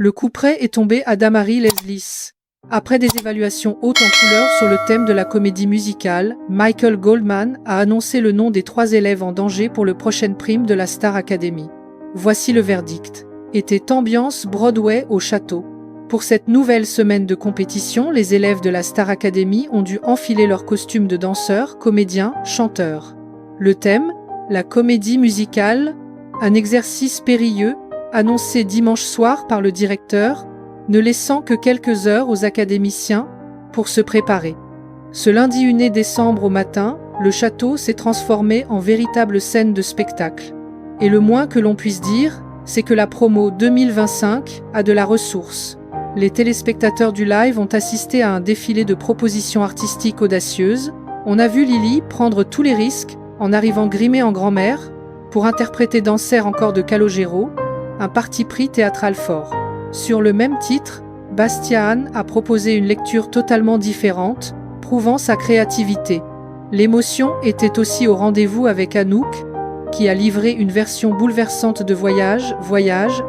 Le coup près est tombé à Damari Leslis. Après des évaluations hautes en couleurs sur le thème de la comédie musicale, Michael Goldman a annoncé le nom des 3 élèves en danger pour le prochain prime de la Star Academy. Voici le verdict. Était ambiance Broadway au château. Pour cette nouvelle semaine de compétition, les élèves de la Star Academy ont dû enfiler leurs costumes de danseurs, comédiens, chanteurs. Le thème, la comédie musicale, un exercice périlleux, annoncé dimanche soir par le directeur, ne laissant que quelques heures aux académiciens pour se préparer. Ce lundi 1er décembre au matin, le château s'est transformé en véritable scène de spectacle. Et le moins que l'on puisse dire, c'est que la promo 2025 a de la ressource. Les téléspectateurs du live ont assisté à un défilé de propositions artistiques audacieuses. On a vu Lily prendre tous les risques en arrivant grimée en grand-mère pour interpréter Danser encore de Calogero, un parti pris théâtral fort. Sur le même titre, Bastiaan a proposé une lecture totalement différente, prouvant sa créativité. L'émotion était aussi au rendez-vous avec Anouk, qui a livré une version bouleversante de Voyage,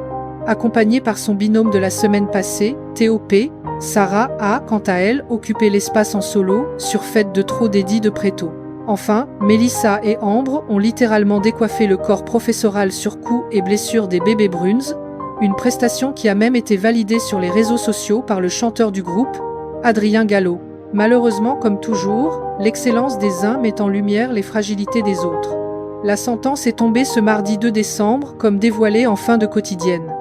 accompagnée par son binôme de la semaine passée, T.O.P. Sarah a, quant à elle, occupé l'espace en solo sur Fête de trop d'Eddie de Préto. Enfin, Mélissa et Ambre ont littéralement décoiffé le corps professoral sur coups et blessures des bébés Bruns, une prestation qui a même été validée sur les réseaux sociaux par le chanteur du groupe, Adrien Gallo. Malheureusement, comme toujours, l'excellence des uns met en lumière les fragilités des autres. La sentence est tombée ce mardi 2 décembre, comme dévoilée en fin de quotidienne.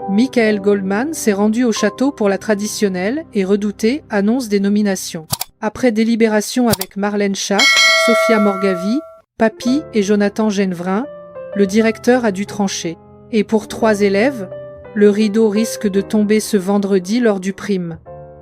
Michael Goldman s'est rendu au château pour la traditionnelle et redoutée annonce des nominations. Après délibération avec Marlène Schaff, Sophia Morgavi, Papy et Jonathan Genevrin, le directeur a dû trancher. Et pour 3 élèves, le rideau risque de tomber ce vendredi lors du prime.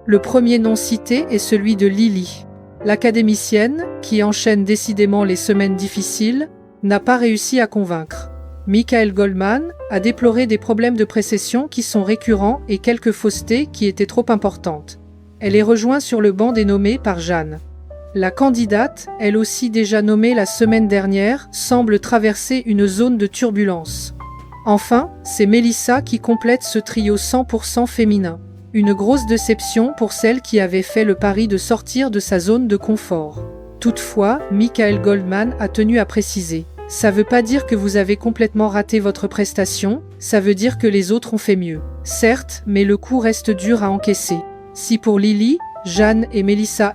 Le premier nom cité est celui de Lily. L'académicienne, qui enchaîne décidément les semaines difficiles, n'a pas réussi à convaincre. Michael Goldman a déploré des problèmes de précession qui sont récurrents et quelques faussetés qui étaient trop importantes. Elle est rejointe sur le banc des nommés par Jeanne. La candidate, elle aussi déjà nommée la semaine dernière, semble traverser une zone de turbulence. Enfin, c'est Mélissa qui complète ce trio 100% féminin. Une grosse déception pour celle qui avait fait le pari de sortir de sa zone de confort. Toutefois, Michael Goldman a tenu à préciser. Ça veut pas dire que vous avez complètement raté votre prestation, ça veut dire que les autres ont fait mieux. Certes, mais le coup reste dur à encaisser. Si pour Lily, Jeanne et Mélissa,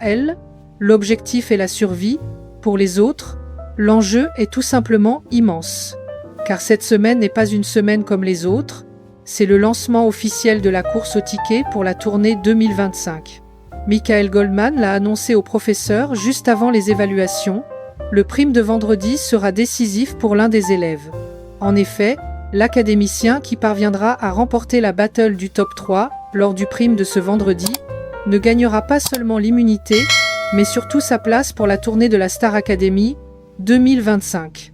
l'objectif est la survie, pour les autres, l'enjeu est tout simplement immense. Car cette semaine n'est pas une semaine comme les autres, c'est le lancement officiel de la course au ticket pour la tournée 2025. Michael Goldman l'a annoncé aux professeurs juste avant les évaluations. Le prime de vendredi sera décisif pour l'un des élèves. En effet, l'académicien qui parviendra à remporter la battle du top 3 lors du prime de ce vendredi ne gagnera pas seulement l'immunité, mais surtout sa place pour la tournée de la Star Academy 2025.